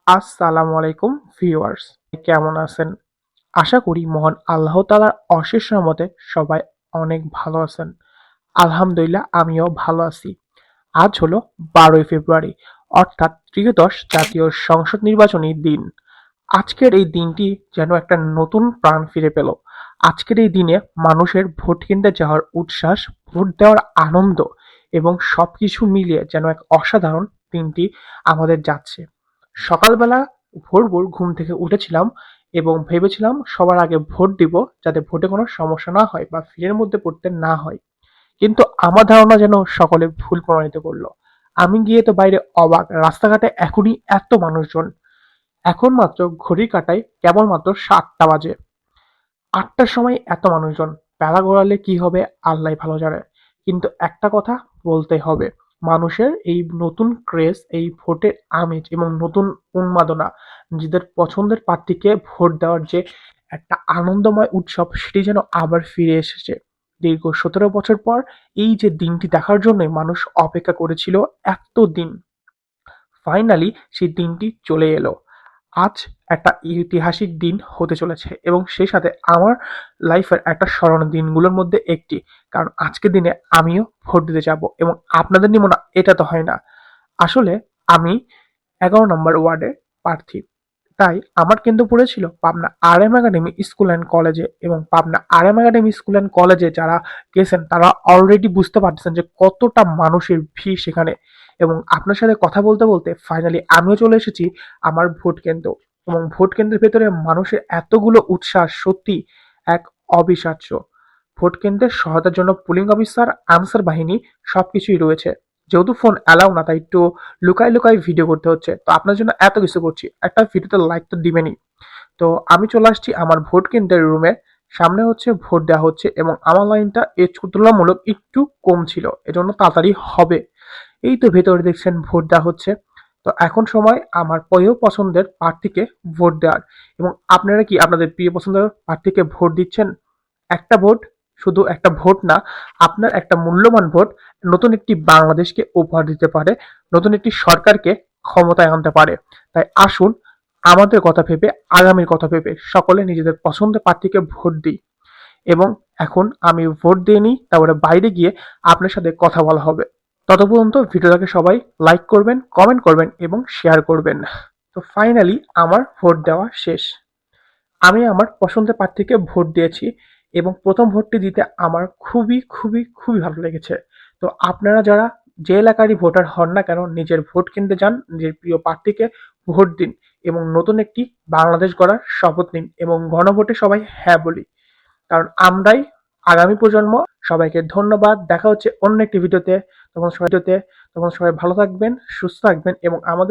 আসসালামু আলাইকুম ভিউয়ার্স, কেমন আছেন? আশা করি মহান আল্লাহ তাআলার অশেষ রহমতে সবাই অনেক ভালো আছেন। আলহামদুলিল্লাহ আমিও ভালো আছি। আজ হলো 12ই ফেব্রুয়ারি, অর্থাৎ ত্রয়োদশ জাতীয় সংসদ নির্বাচনী দিন। আজকের এই দিনটি যেন একটা নতুন প্রাণ ফিরে পেল। আজকের এই দিনে মানুষের ভোট কেন্দ্রে যাওয়ার উচ্ছ্বাস, ভোট দেওয়ার আনন্দ এবং সবকিছু মিলিয়ে যেন এক অসাধারণ দিনটি আমাদের যাচ্ছে। সকালবেলা ভোর ভোর ঘুম থেকে উঠেছিলাম এবং ভেবেছিলাম সবার আগে ভোট দিব, যাতে ভোটে কোনো সমস্যা না হয় বা ভিড়ের মধ্যে পড়তে না হয়। কিন্তু আমার ধারণা যেন সকলে ভুল প্রমাণিত করলো। আমি গিয়ে তো বাইরে অবাক, রাস্তাঘাটে এখনই এত মানুষজন। এখন মাত্র ঘড়ির কাঁটায় কেবলমাত্র 7টা বাজে। 8টার সময় এত মানুষজন, বেলা গড়ালে কি হবে আল্লাহই ভালো জানে। কিন্তু একটা কথা বলতে হবে, মানুষের এই নতুন ক্রেজ, এই ভোটের আমেজ এবং নতুন উন্মাদনা, নিজেদের পছন্দের প্রার্থীকে ভোট দেওয়ার যে একটা আনন্দময় উৎসব, সেটি যেন আবার ফিরে এসেছে। দীর্ঘ 17 বছর পর এই যে দিনটি দেখার জন্যই মানুষ অপেক্ষা করেছিল এতদিন, ফাইনালি সেই দিনটি চলে এলো। আজ একটা ঐতিহাসিক দিন হতে চলেছে এবং সেই সাথে আমার লাইফের একটা স্মরণীয় দিনগুলোর মধ্যে একটি। কারণ আজকের দিনে আমিও ভোট দিতে যাব এবং আপনাদের নিব না এটা তো হয় না। আসলে আমি 11 নম্বর ওয়ার্ডের প্রার্থী। তাই আমার কেন্দ্র পড়েছিল পাবনা আর.এম. একাডেমি স্কুল অ্যান্ড কলেজে, এবং পাবনা আর.এম. একাডেমি স্কুল অ্যান্ড কলেজে যারা গেছেন তারা অলরেডি বুঝতে পারতেছেন যে কতটা মানুষের ভিড় সেখানে। এবং আপনার সাথে কথা বলতে বলতে ফাইনালি আমিও চলে এসেছি আমার ভোট কেন্দ্র। এবং ভোট কেন্দ্রের ভেতরে মানুষের এতগুলো উৎসাহ সত্যি এক অবিশ্বাস্য। ভোট কেন্দ্রের সহায়তার জন্য পুলিং অফিসার, আনসার বাহিনী সবকিছুই রয়েছে। যেহেতু ফোন অ্যালাউ না, তাই একটু লুকায় লুকায় ভিডিও করতে হচ্ছে। তো আপনার জন্য এত কিছু করছি, একটা ভিডিওতে লাইক তো দিবেনই। তো আমি চলে আসছি আমার ভোট কেন্দ্রের রুমে। সামনে হচ্ছে ভোট দেওয়া হচ্ছে এবং আমার লাইনটা তুলনামূলক একটু কম ছিল, এজন্য তাড়াতাড়ি হবে। এই তো ভেতরে দেখছেন ভোট দেওয়া হচ্ছে। তো এখন সময় আমার প্রিয় পছন্দের প্রার্থীকে ভোট দেওয়ার। এবং আপনারা কি আপনাদের প্রিয় পছন্দের প্রার্থীকে ভোট দিচ্ছেন? একটা ভোট শুধু একটা ভোট না, আপনার একটা মূল্যবান ভোট নতুন একটি বাংলাদেশকে উপহার দিতে পারে, নতুন একটি সরকারকে ক্ষমতায় আনতে পারে। তাই আসুন, আমাদের কথা ভেবে, আগামীর কথা ভেবে সকলে নিজেদের পছন্দের প্রার্থীকে ভোট দিই। এবং এখন আমি ভোট দিয়ে নিই, তারপরে বাইরে গিয়ে আপনার সাথে কথা বলা হবে। তত পর্যন্ত ভিডিওটাকে সবাই লাইক করবেন, কমেন্ট করবেন এবং শেয়ার করবেন। তো ফাইনালি আমার ভোট দেওয়া শেষ। আমি আমার পছন্দের প্রার্থীকে ভোট দিয়েছি এবং প্রথম ভোটটি দিতে আমার খুবই খুবই খুবই ভালো লেগেছে। তো আপনারা যারা যে এলাকারই ভোটার হন না কেন, নিজের ভোট কেন্দ্রে যান, নিজের প্রিয় প্রার্থীকে ভোট দিন এবং নতুন একটি বাংলাদেশ গড়ার শপথ নিন এবং গণভোটে সবাই হ্যাঁ বলি। কারণ আমরাই আগামী প্রজন্ম। সবাইকে ধন্যবাদ। দেখা হচ্ছে অন্য একটি ভিডিওতে। তখন সবাই ভালো থাকবেন, সুস্থ থাকবেন এবং আমাদের